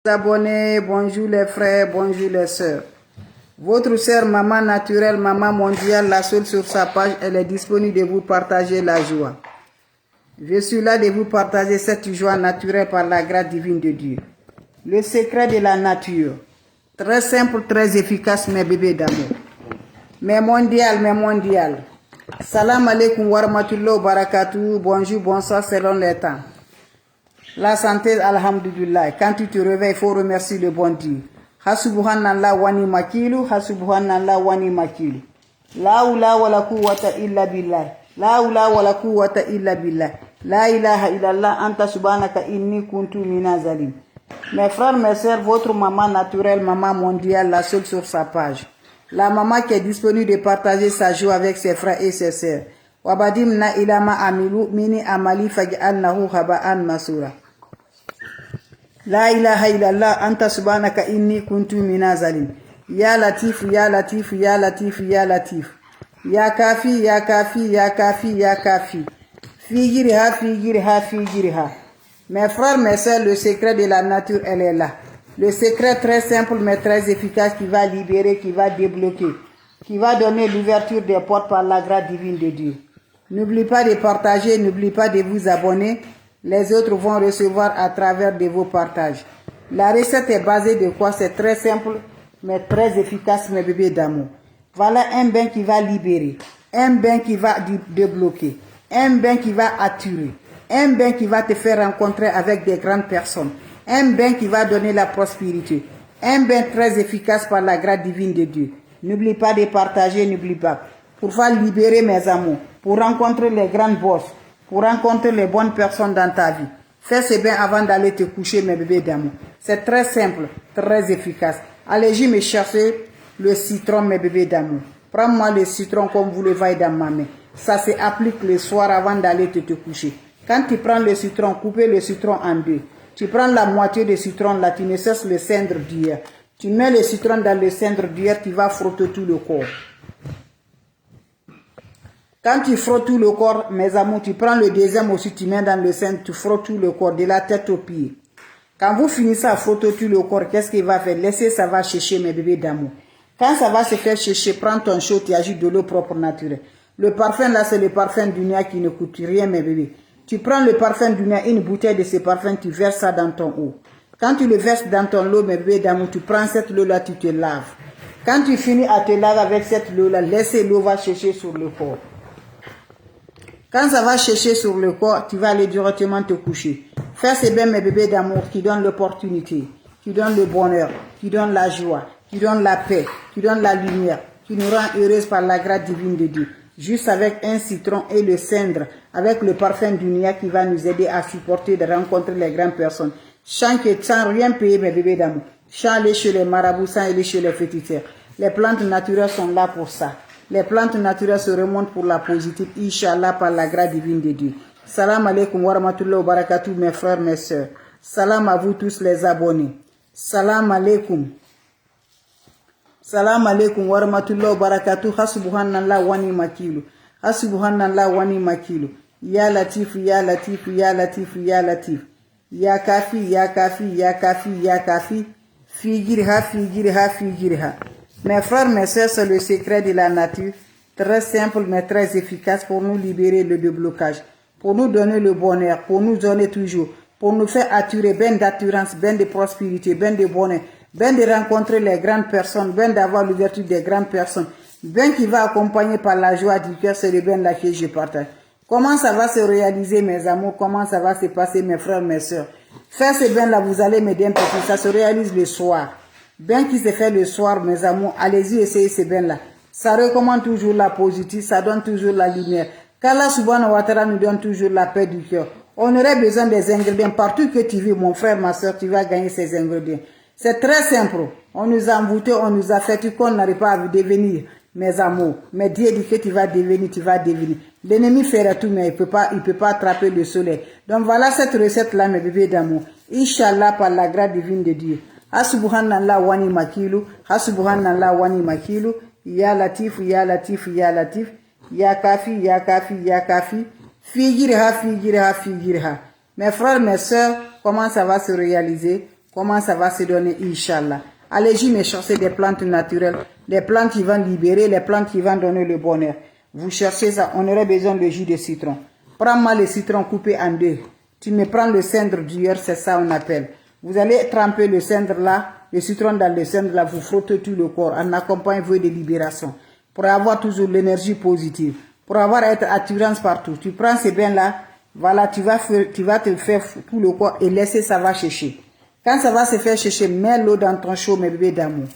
Abonnés, bonjour les frères, bonjour les sœurs. Votre sœur Maman Naturelle, Maman Mondiale, la seule sur sa page, elle est disponible de vous partager la joie. Je suis là de vous partager cette joie naturelle par la grâce divine de Dieu. Le secret de la nature. Très simple, très efficace, mes bébés d'amour. Mes mondiales. Salam alaikum wa rahmatullahi wa barakatuh. Bonjour, bonsoir selon les temps. La santé, alhamdulillah. Quand tu te réveilles, il faut remercier le bon Dieu. Hasubhanallah wani makilu, hasubhanallah wani makilu. La ula wa la quwwata illa billah. La ula wa la quwwata illa billah. La ilaha illallah anta subhanaka inni kuntu minazalim. Mes frères, mes sœurs, votre maman naturelle, maman mondiale, la seule sur sa page. La maman qui est disponible de partager sa joie avec ses frères et ses sœurs. Wabadimna ilama amilu mini amali faj'alnahu haba'an masura. La ilaha illallah anta subhanaka inni kuntu minazalim. Ya latif, ya latif, ya latif, ya latif. Ya kafi, ya kafi, ya kafi, ya kafi. Figiriha, figiriha, figiriha. Mes frères, mes sœurs, le secret de la nature, elle est là. Le secret très simple mais très efficace qui va libérer, qui va débloquer, qui va donner l'ouverture des portes par la grâce divine de Dieu. N'oublie pas de partager, n'oublie pas de vous abonner. Les autres vont recevoir à travers de vos partages. La recette est basée de quoi? C'est très simple mais très efficace, mes bébés d'amour. Voilà un bain qui va libérer, un bain qui va débloquer, un bain qui va attirer, un bain qui va te faire rencontrer avec des grandes personnes, un bain qui va donner la prospérité, un bain très efficace par la grâce divine de Dieu. N'oublie pas de partager, n'oublie pas. Pour faire libérer mes amours, pour rencontrer les grandes bosses, pour rencontrer les bonnes personnes dans ta vie. Fais ce bain avant d'aller te coucher, mes bébés d'amour. C'est très simple, très efficace. Allez-y me chercher le citron, mes bébés d'amour. Prends-moi le citron comme vous le voyez dans ma main. Ça s'applique le soir avant d'aller te coucher. Quand tu prends le citron, coupez le citron en deux. Tu prends la moitié de citron là, tu ne cesses le cendre d'hier. Tu mets le citron dans le cendre d'hier, tu vas frotter tout le corps. Quand tu frottes tout le corps, mes amours, tu prends le deuxième aussi, tu mets dans le sein, tu frottes tout le corps, de la tête aux pieds. Quand vous finissez à frotter tout le corps, qu'est-ce qu'il va faire? Laissez, ça va sécher, mes bébés d'amour. Quand ça va se faire sécher, prends ton chaud, tu ajoutes de l'eau propre naturelle. Le parfum là, c'est le parfum du Nia qui ne coûte rien, mes bébés. Tu prends le parfum du Nia, une bouteille de ce parfum, tu verses ça dans ton eau. Quand tu le verses dans ton eau, mes bébés d'amour, tu prends cette eau là, tu te laves. Quand tu finis à te laver avec cette eau là, laissez l'eau va sécher sur le corps. Quand ça va sécher sur le corps, tu vas aller directement te coucher. Fais ce bain, mes bébés d'amour, qui donne l'opportunité, qui donne le bonheur, qui donne la joie, qui donne la paix, qui donne la lumière, qui nous rend heureuses par la grâce divine de Dieu. Juste avec un citron et le cendre, avec le parfum du Nia qui va nous aider à supporter de rencontrer les grandes personnes. Sans rien payer, mes bébés d'amour. Sans aller chez les marabouts, sans aller chez les féticheurs. Les plantes naturelles sont là pour ça. Les plantes naturelles se remontent pour la positive, Inch'Allah, par la grâce divine de Dieu. Salam alaikum wa rahmatullahi wa barakatuh, mes frères, mes sœurs. Salam à vous tous les abonnés. Salam alaikum. Salam alaikum wa rahmatullahi wa barakatuh. Hasubhanallah wani makilu. Hasubhanallah wani makilu. Ya latif, ya latif, ya latif, ya latif. Ya kafi, ya kafi, ya kafi, ya kafi. Figirha, figirha, figirha. Mes frères, mes sœurs, c'est le secret de la nature, très simple mais très efficace pour nous libérer le déblocage, pour nous donner le bonheur, pour nous donner toujours, pour nous faire attirer, ben d'attirance, ben de prospérité, ben de bonheur, ben de rencontrer les grandes personnes, ben d'avoir l'ouverture des grandes personnes, ben qui va accompagner par la joie du cœur, c'est le ben là que je partage. Comment ça va se réaliser, mes amours, comment ça va se passer, mes frères, mes sœurs? Faire ce ben là, vous allez m'aider un peu, ça se réalise le soir. Bain qui se fait le soir, mes amours, allez-y essayer ce bain-là. Ça recommande toujours la positive, ça donne toujours la lumière. Qu'Allah subhanahu wa ta'ala nous donne toujours la paix du cœur. On aurait besoin des ingrédients. Partout que tu vis, mon frère, ma soeur, tu vas gagner ces ingrédients. C'est très simple. On nous a envoûtés, on nous a fait qu'on n'arrive pas à devenir, mes amours. Mais Dieu dit que tu vas devenir, tu vas devenir. L'ennemi fera tout, mais il peut pas attraper le soleil. Donc voilà cette recette-là, mes bébés d'amour. Inch'Allah, par la grâce divine de Dieu. Hasubhanallah wani makilu, hasubhanallah wani makilu, ya latif, ya latif, ya latif, ya kafi, ya kafi, ya kafi, figirha, figirha, figirha. Mes frères, mes sœurs, comment ça va se réaliser? comment ça va se donner, Inch'Allah. Allez-y, mais cherchez des plantes naturelles, des plantes qui vont libérer, les plantes qui vont donner le bonheur. Vous cherchez ça, on aurait besoin de jus de citron. Prends-moi le citron coupé en deux. Tu me prends le cendre d'hier, c'est ça on appelle. Vous allez tremper le cendre là, le citron dans le cendre là, vous frottez tout le corps en accompagnant vos de libération. Pour avoir toujours l'énergie positive, pour avoir être attirance partout. Tu prends ces bains là, voilà, tu vas te faire tout le corps et laisser ça va chercher. Quand ça va se faire chercher, mets l'eau dans ton chaud, mes bébés d'amour.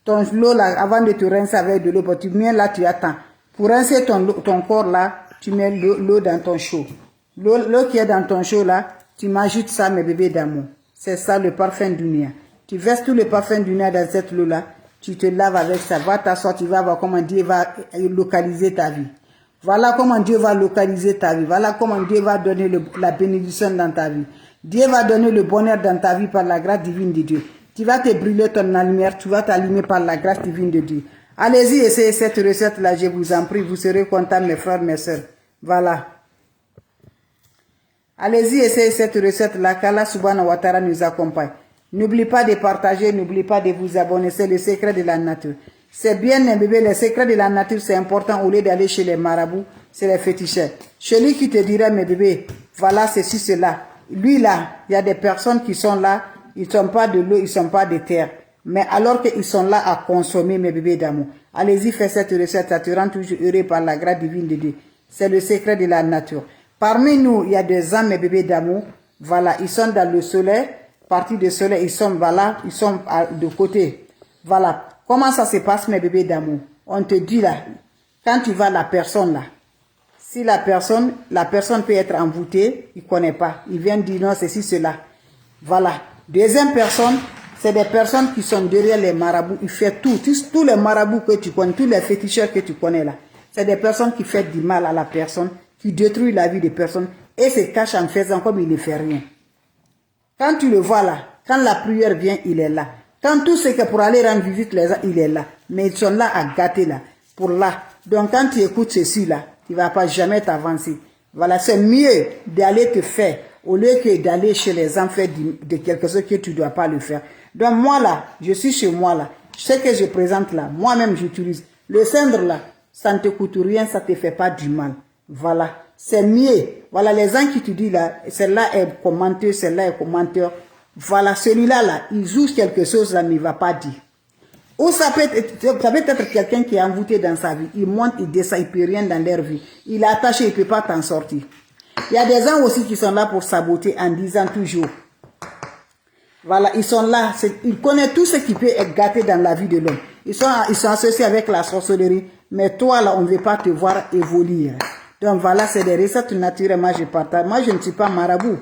Ton l'eau là, avant de te rincer avec de l'eau, tu mets là, tu attends. Pour rincer ton corps là, tu mets l'eau dans ton chaud. L'eau qui est dans ton chaud là, tu m'ajoutes ça, mes bébés d'amour. C'est ça le parfum dunia. Tu verses tout le parfum dunia dans cette eau là, tu te laves avec ça. Va t'asseoir, tu vas voir comment Dieu va localiser ta vie. Voilà comment Dieu va localiser ta vie. Voilà comment Dieu va donner la bénédiction dans ta vie. Dieu va donner le bonheur dans ta vie par la grâce divine de Dieu. Tu vas te brûler ton lumière, tu vas t'allumer par la grâce divine de Dieu. Allez-y, essayez cette recette-là, je vous en prie. Vous serez contents, mes frères, mes sœurs. Voilà. Allez-y, essayez cette recette-là, qu'Allah subhanahu wa ta'ala nous accompagne. N'oubliez pas de partager, n'oubliez pas de vous abonner, c'est le secret de la nature. C'est bien, mes bébés, le secret de la nature, c'est important au lieu d'aller chez les marabouts, c'est les féticheurs. Celui qui te dira, mes bébés, voilà ceci, cela. Lui là, il y a des personnes qui sont là, ils ne sont pas de l'eau, ils ne sont pas de terre. Mais alors qu'ils sont là à consommer, mes bébés d'amour. Allez-y, faites cette recette, ça te rend toujours heureux par la grâce divine de Dieu. C'est le secret de la nature. Parmi nous, il y a des âmes, mes bébés d'amour. Voilà, ils sont dans le soleil. Partie du soleil, ils sont, voilà, ils sont de côté. Voilà. Comment ça se passe, mes bébés d'amour? On te dit là, quand tu vas la personne là, si la personne peut être envoûtée, il ne connaît pas. Il vient dire non, ceci, cela. Voilà. Deuxième personne, c'est des personnes qui sont derrière les marabouts. Ils font tout. Tous les marabouts que tu connais, tous les féticheurs que tu connais là, c'est des personnes qui font du mal à la personne, qui détruisent la vie des personnes et se cachent en faisant comme il ne fait rien. Quand tu le vois là, quand la prière vient, il est là. Quand tout ce que pour aller rendre visite les gens, il est là. Mais ils sont là à gâter là, pour là. Donc quand tu écoutes ceci là, tu ne vas pas jamais t'avancer. Voilà, c'est mieux d'aller te faire au lieu que d'aller chez les gens faire de quelque chose que tu ne dois pas le faire. Donc moi là, je suis chez moi là. Ce que je présente là, moi-même j'utilise. Le cendre là, ça ne te coûte rien, ça ne te fait pas du mal. Voilà, c'est mieux. Voilà, les gens qui te disent là, celle-là est commenteur, celle-là est commenteur. Voilà, celui-là là, il joue quelque chose là, mais il ne va pas dire. Ou ça peut être quelqu'un qui est envoûté dans sa vie. Il monte, il descend, il ne peut rien dans leur vie. Il est attaché, il ne peut pas t'en sortir. Il y a des gens aussi qui sont là pour saboter en disant toujours. Voilà, ils sont là, ils connaissent tout ce qui peut être gâté dans la vie de l'homme. Ils sont associés avec la sorcellerie. Mais toi là, on ne veut pas te voir évoluer. Donc voilà, c'est des recettes naturelles, moi je partage. Moi je ne suis pas marabout,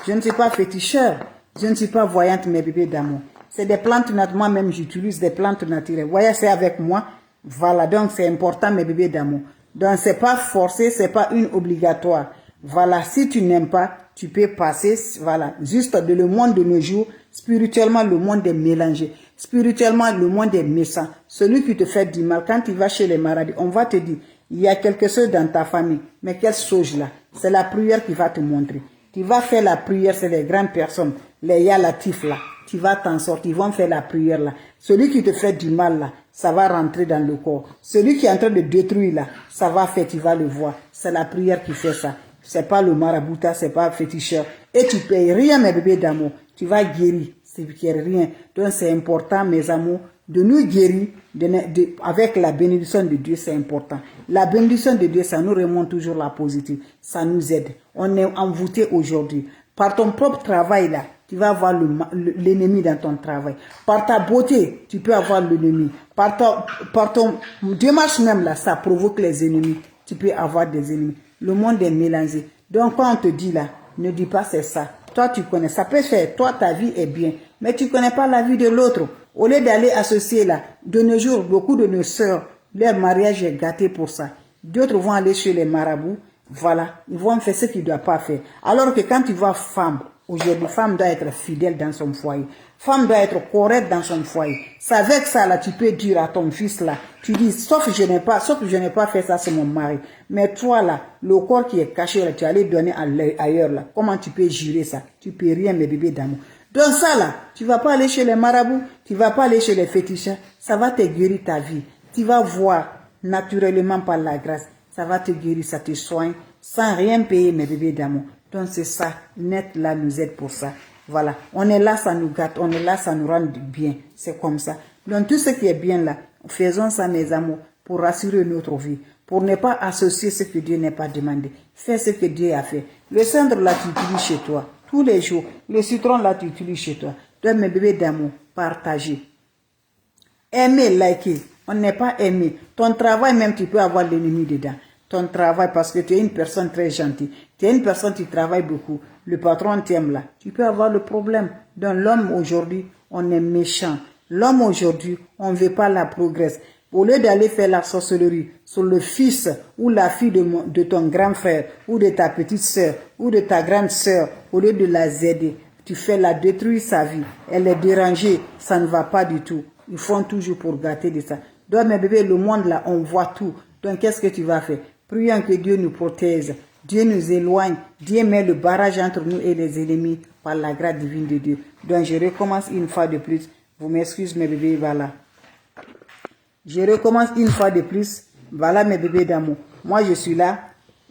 je ne suis pas féticheur, je ne suis pas voyante, mes bébés d'amour. C'est des plantes naturelles, moi-même j'utilise des plantes naturelles. Voyez, c'est avec moi. Voilà, donc c'est important, mes bébés d'amour. Donc c'est pas forcé, c'est pas une obligatoire. Voilà, si tu n'aimes pas, tu peux passer, voilà, juste de le monde de nos jours, spirituellement le monde est mélangé. Spirituellement, le monde est méchant. Celui qui te fait du mal, quand tu vas chez les malades, on va te dire, il y a quelque chose dans ta famille. Mais quelle chose là? C'est la prière qui va te montrer. Tu vas faire la prière, c'est les grandes personnes, les yalatifs là. Tu vas t'en sortir, ils vont faire la prière là. Celui qui te fait du mal là, ça va rentrer dans le corps. Celui qui est en train de détruire là, ça va faire, tu vas le voir. C'est la prière qui fait ça. C'est pas le marabouta, c'est pas féticheur. Et tu payes rien, mes bébés d'amour. Tu vas guérir. C'est rien. Donc c'est important, mes amours, de nous guérir avec la bénédiction de Dieu, c'est important. La bénédiction de Dieu, ça nous remonte toujours la positive. Ça nous aide. On est envoûté aujourd'hui. Par ton propre travail là, tu vas avoir l'ennemi dans ton travail. Par ta beauté, tu peux avoir l'ennemi. Par ton démarche même là, ça provoque les ennemis. Tu peux avoir des ennemis. Le monde est mélangé. Donc quand on te dit là, ne dis pas c'est ça. Toi tu connais, ça peut faire, toi ta vie est bien. Mais tu ne connais pas la vie de l'autre. Au lieu d'aller associer là, de nos jours, beaucoup de nos sœurs, leur mariage est gâté pour ça. D'autres vont aller chez les marabouts. Voilà, ils vont faire ce qu'ils ne doivent pas faire. Alors que quand tu vois femme, aujourd'hui, femme doit être fidèle dans son foyer. Femme doit être correcte dans son foyer. C'est avec ça, là, tu peux dire à ton fils, là, tu dis, sauf que je n'ai pas fait ça, c'est mon mari. Mais toi, là, le corps qui est caché, là, tu allais donner ailleurs, là. Comment tu peux jurer ça? Tu peux rien, mes bébés d'amour. Donc ça là, tu vas pas aller chez les marabouts, tu vas pas aller chez les féticheurs, ça va te guérir ta vie. Tu vas voir naturellement par la grâce, ça va te guérir, ça te soigne, sans rien payer mes bébés d'amour. Donc c'est ça, net là nous aide pour ça. Voilà, on est là, ça nous gâte, on est là, ça nous rend bien, c'est comme ça. Donc tout ce qui est bien là, faisons ça mes amours, pour rassurer notre vie, pour ne pas associer ce que Dieu n'a pas demandé. Fais ce que Dieu a fait. Le cendre là, tu utilises chez toi, tous les jours. Le citron là, tu utilises chez toi. Donc mes bébés d'amour, partagez. Aimer, liker. On n'est pas aimé. Ton travail même, tu peux avoir l'ennemi dedans. Ton travail, parce que tu es une personne très gentille. Tu es une personne qui travaille beaucoup. Le patron t'aime là. Tu peux avoir le problème. Donc l'homme aujourd'hui, on est méchant. L'homme aujourd'hui, on ne veut pas la progresse. Au lieu d'aller faire la sorcellerie sur le fils ou la fille de ton grand frère ou de ta petite soeur ou de ta grande soeur, au lieu de la aider, tu fais la détruire sa vie. Elle est dérangée, ça ne va pas du tout. Ils font toujours pour gâter de ça. Donc mes bébés, le monde là, on voit tout. Donc qu'est-ce que tu vas faire? Prions que Dieu nous protège, Dieu nous éloigne, Dieu met le barrage entre nous et les ennemis par la grâce divine de Dieu. Donc je recommence une fois de plus. Vous m'excusez mes bébés, voilà. Je recommence une fois de plus. Voilà mes bébés d'amour. Moi je suis là.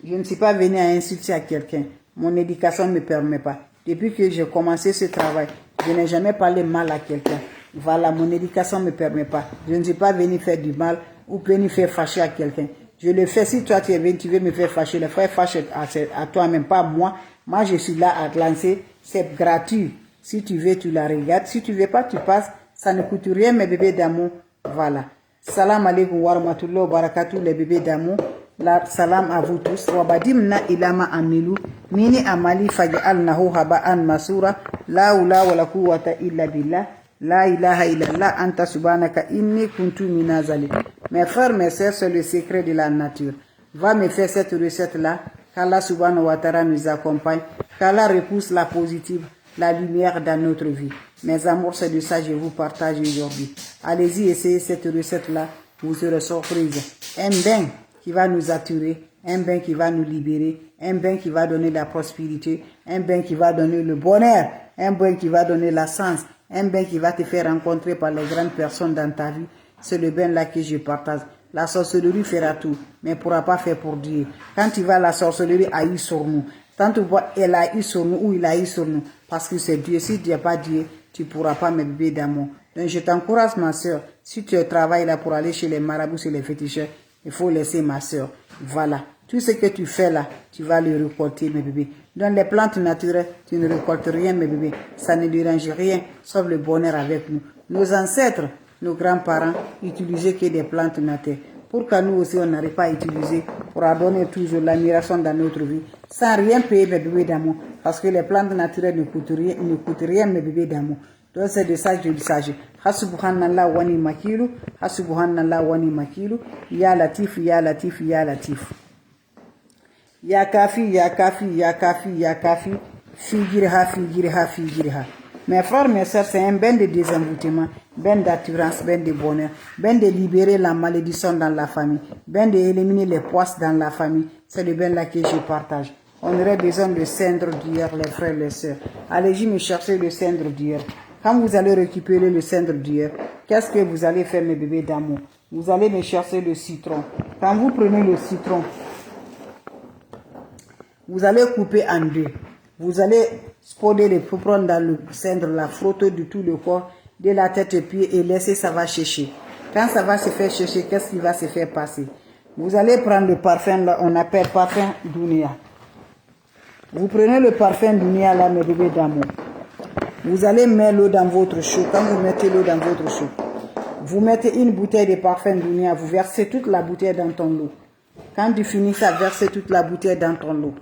Je ne suis pas venu à insulter à quelqu'un. Mon éducation ne me permet pas. Depuis que j'ai commencé ce travail, je n'ai jamais parlé mal à quelqu'un. Voilà, mon éducation ne me permet pas. Je ne suis pas venu faire du mal ou venu faire fâcher à quelqu'un. Je le fais si toi tu es venu, tu veux me faire fâcher. Le faire fâcher à toi-même, pas moi. Moi je suis là à te lancer. C'est gratuit. Si tu veux, tu la regardes. Si tu ne veux pas, tu passes. Ça ne coûte rien mes bébés d'amour. Voilà. Salam alaikum wa rahmatullahi wa barakatuh les bébés d'amour. Salam à vous tous. Wabadimna ilama amilu. Mini amali faj'alnahu haba'an masura. La hawla wa la quwwata illa billah. La ilaha illallah anta subhanaka inni kuntu minazali. Mes frères, mes sœurs, c'est le secret de la nature. Va me faire cette recette-là. Qu'Allah subhanahu wa ta'ala nous accompagne. Qu'Allah repousse la positive, la lumière dans notre vie. Mes amours, c'est de ça que je vous partage aujourd'hui. Allez-y, essayez cette recette-là. Vous serez surprise. Un bain qui va nous attirer, un bain qui va nous libérer, un bain qui va donner la prospérité, un bain qui va donner le bonheur, un bain qui va donner la sens, un bain qui va te faire rencontrer par les grandes personnes dans ta vie. C'est le bain là que je partage. La sorcellerie fera tout, mais ne pourra pas faire pour Dieu. Quand tu vas, la sorcellerie agit sur nous. Tant tu vois, elle agit sur nous ou il agit sur nous. Parce que c'est Dieu. Si Dieu n'est pas Dieu, tu ne pourras pas me bébé d'amour. Donc je t'encourage ma soeur. Si tu travailles là pour aller chez les marabouts, chez les féticheurs, il faut laisser ma soeur. Voilà. Tout ce que tu fais là, tu vas le récolter mes bébés. Dans les plantes naturelles, tu ne récoltes rien mes bébés. Ça ne dérange rien, sauf le bonheur avec nous. Nos ancêtres, nos grands-parents utilisaient que des plantes naturelles. Pourquoi nous aussi on n'arrive pas à utiliser pour donner toujours l'admiration dans notre vie, sans rien payer mes bébés d'amour, parce que les plantes naturelles ne coûtent rien mes bébés d'amour. Donc c'est de ça que je s'agit. Hasubhanallah wa ni makilu, hasubhanallah wa ni makilu, ya latif, ya latif, ya latif. Ya kafi, ya kafi, ya kafi, ya kafi, figirha, figirha, figirha. Mes frères, mes sœurs, c'est un bain de désenvoûtement, bain d'assurance, bain de bonheur, bain de libérer la malédiction dans la famille, bain d'éliminer les poisses dans la famille. C'est le bain là que je partage. On aurait besoin de cendre d'hier, les frères, les sœurs. Allez-y me chercher le cendre d'hier. Quand vous allez récupérer le cendre d'hier, qu'est-ce que vous allez faire mes bébés d'amour? Vous allez me chercher le citron. Quand vous prenez le citron, vous allez couper en deux. Vous allez spoder les prendre dans le cendre, la frotter de tout le corps, de la tête aux pieds et laisser ça va sécher. Quand ça va se faire sécher, qu'est-ce qui va se faire passer? Vous allez prendre le parfum, là, on appelle parfum Dunia. Vous prenez le parfum Dunia là, mes bébés d'amour. Vous allez mettre l'eau dans votre chou. Quand vous mettez l'eau dans votre chou, vous mettez une bouteille de parfum Dunia, vous versez toute la bouteille dans ton eau. Quand tu finis ça, verser toute la bouteille dans ton eau.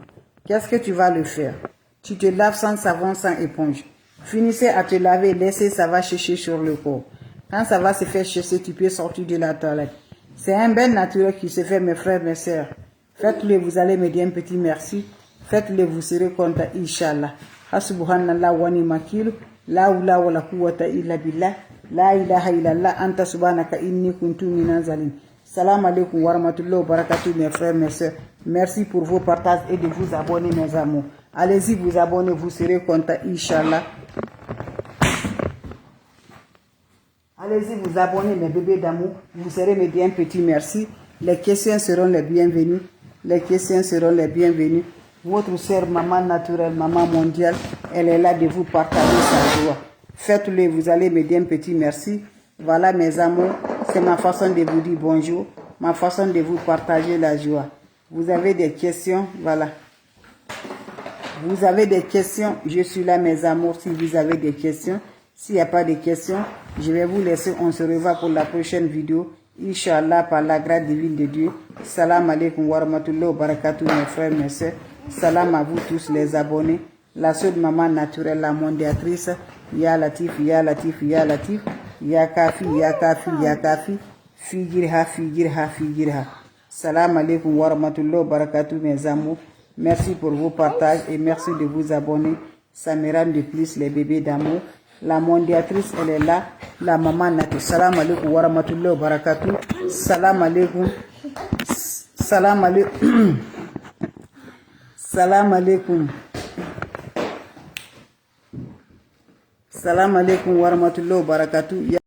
Qu'est-ce que tu vas le faire? Tu te laves sans savon, sans éponge. Finissez à te laver, laissez ça va sécher sur le corps. Quand ça va se faire sécher, tu peux sortir de la toilette. C'est un bain naturel qui se fait, mes frères, mes sœurs. Faites-le, vous allez me dire un petit merci. Faites-le, vous serez content, Inch'Allah. Hasubhanallah wa ni makilu, la hawla wa la quwwata illa billah, la ilaha illallah, anta subhanaka inni kuntu minaz zalim. Salam alaikum wa rahmatullahi wa barakatuh, mes frères, mes sœurs. Merci pour vos partages et de vous abonner, mes amours. Allez-y, vous abonnez, vous serez contents, Inch'Allah. Allez-y vous abonner, mes bébés d'amour. Vous serez me dire un petit merci. Les questions seront les bienvenues. Les questions seront les bienvenues. Votre sœur, maman naturelle, maman mondiale, elle est là de vous partager sa joie. Faites-le, vous allez me dire un petit merci. Voilà mes amours, c'est ma façon de vous dire bonjour, ma façon de vous partager la joie. Vous avez des questions, voilà. Vous avez des questions, je suis là mes amours si vous avez des questions. S'il n'y a pas de questions, je vais vous laisser, on se revoit pour la prochaine vidéo. Inch'Allah, par la grâce divine de Dieu. Salam alaikum wa rahmatullahi wa barakatuh, mes frères, mes soeurs. Salam à vous tous les abonnés. La seule maman naturelle, la mondiatrice. Ya Latif, Ya Latif, Ya Latif. Ya Kafi, Ya Kafi, Ya Kafi. Figirha, Figirha, Figirha. Salam alaikum wa rahmatullahi wa barakatuh, mes amours. Merci pour vos partages et merci de vous abonner. Ça me rend de plus les bébés d'amour. La mondiatrice, elle est là. La maman naturelle. Salam alaikum wa rahmatullahi wa barakatuh. Salam alaikum. Salam alaikum. Salam alaikum. Salam alaikum wa rahmatullahi wa barakatuh.